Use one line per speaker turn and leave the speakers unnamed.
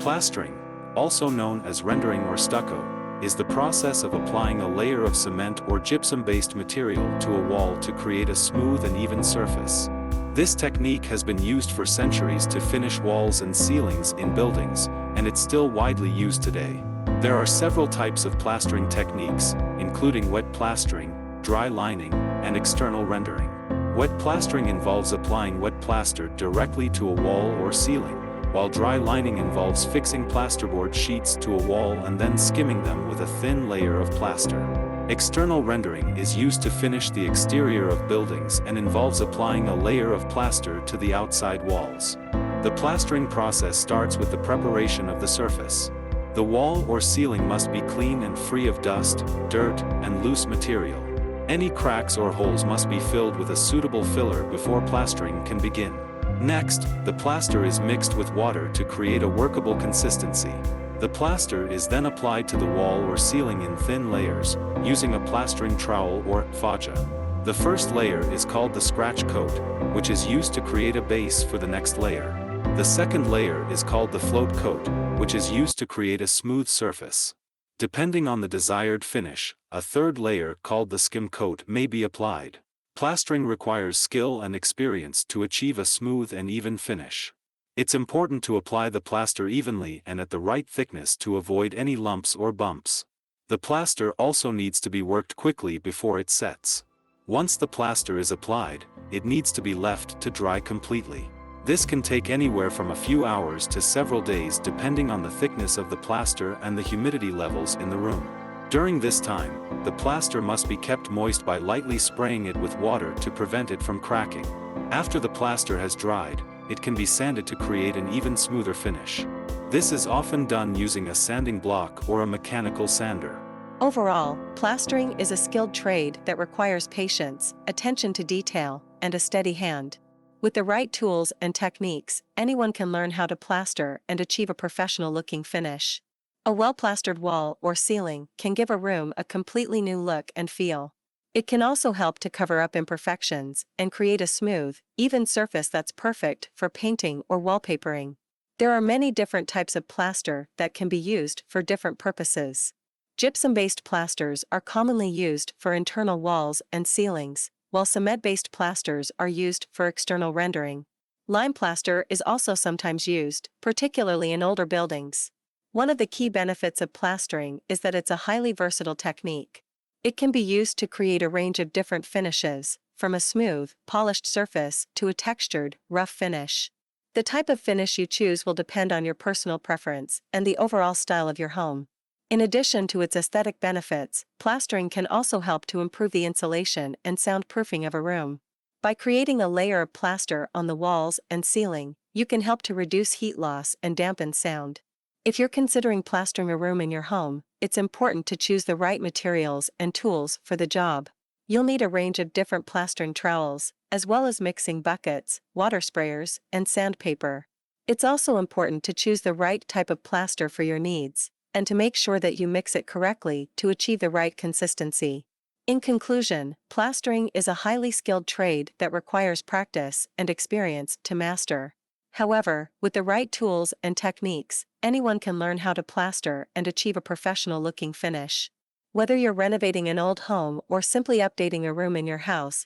Plastering, also known as rendering or stucco, is the process of applying a layer of cement or gypsum-based material to a wall to create a smooth and even surface. This technique has been used for centuries to finish walls and ceilings in buildings, and it's still widely used today. There are several types of plastering techniques, including wet plastering, dry lining, and external rendering. Wet plastering involves applying wet plaster directly to a wall or ceiling, while dry lining involves fixing plasterboard sheets to a wall and then skimming them with a thin layer of plaster. External rendering is used to finish the exterior of buildings and involves applying a layer of plaster to the outside walls. The plastering process starts with the preparation of the surface. The wall or ceiling must be clean and free of dust, dirt, and loose material. Any cracks or holes must be filled with a suitable filler before plastering can begin. Next, the plaster is mixed with water to create a workable consistency. The plaster is then applied to the wall or ceiling in thin layers, using a plastering trowel or faja. The first layer is called the scratch coat, which is used to create a base for the next layer. The second layer is called the float coat, which is used to create a smooth surface. Depending on the desired finish, a third layer called the skim coat may be applied. Plastering requires skill and experience to achieve a smooth and even finish. It's important to apply the plaster evenly and at the right thickness to avoid any lumps or bumps. The plaster also needs to be worked quickly before it sets. Once the plaster is applied, it needs to be left to dry completely. This can take anywhere from a few hours to several days depending on the thickness of the plaster and the humidity levels in the room. During this time, the plaster must be kept moist by lightly spraying it with water to prevent it from cracking. After the plaster has dried, it can be sanded to create an even smoother finish. This is often done using a sanding block or a mechanical sander.
Overall, plastering is a skilled trade that requires patience, attention to detail, and a steady hand. With the right tools and techniques, anyone can learn how to plaster and achieve a professional-looking finish. A well-plastered wall or ceiling can give a room a completely new look and feel. It can also help to cover up imperfections and create a smooth, even surface that's perfect for painting or wallpapering. There are many different types of plaster that can be used for different purposes. Gypsum-based plasters are commonly used for internal walls and ceilings, while cement-based plasters are used for external rendering. Lime plaster is also sometimes used, particularly in older buildings. One of the key benefits of plastering is that it's a highly versatile technique. It can be used to create a range of different finishes, from a smooth, polished surface to a textured, rough finish. The type of finish you choose will depend on your personal preference and the overall style of your home. In addition to its aesthetic benefits, plastering can also help to improve the insulation and soundproofing of a room. By creating a layer of plaster on the walls and ceiling, you can help to reduce heat loss and dampen sound. If you're considering plastering a room in your home, it's important to choose the right materials and tools for the job. You'll need a range of different plastering trowels, as well as mixing buckets, water sprayers, and sandpaper. It's also important to choose the right type of plaster for your needs, and to make sure that you mix it correctly to achieve the right consistency. In conclusion, plastering is a highly skilled trade that requires practice and experience to master. However, with the right tools and techniques, anyone can learn how to plaster and achieve a professional-looking finish. Whether you're renovating an old home or simply updating a room in your house,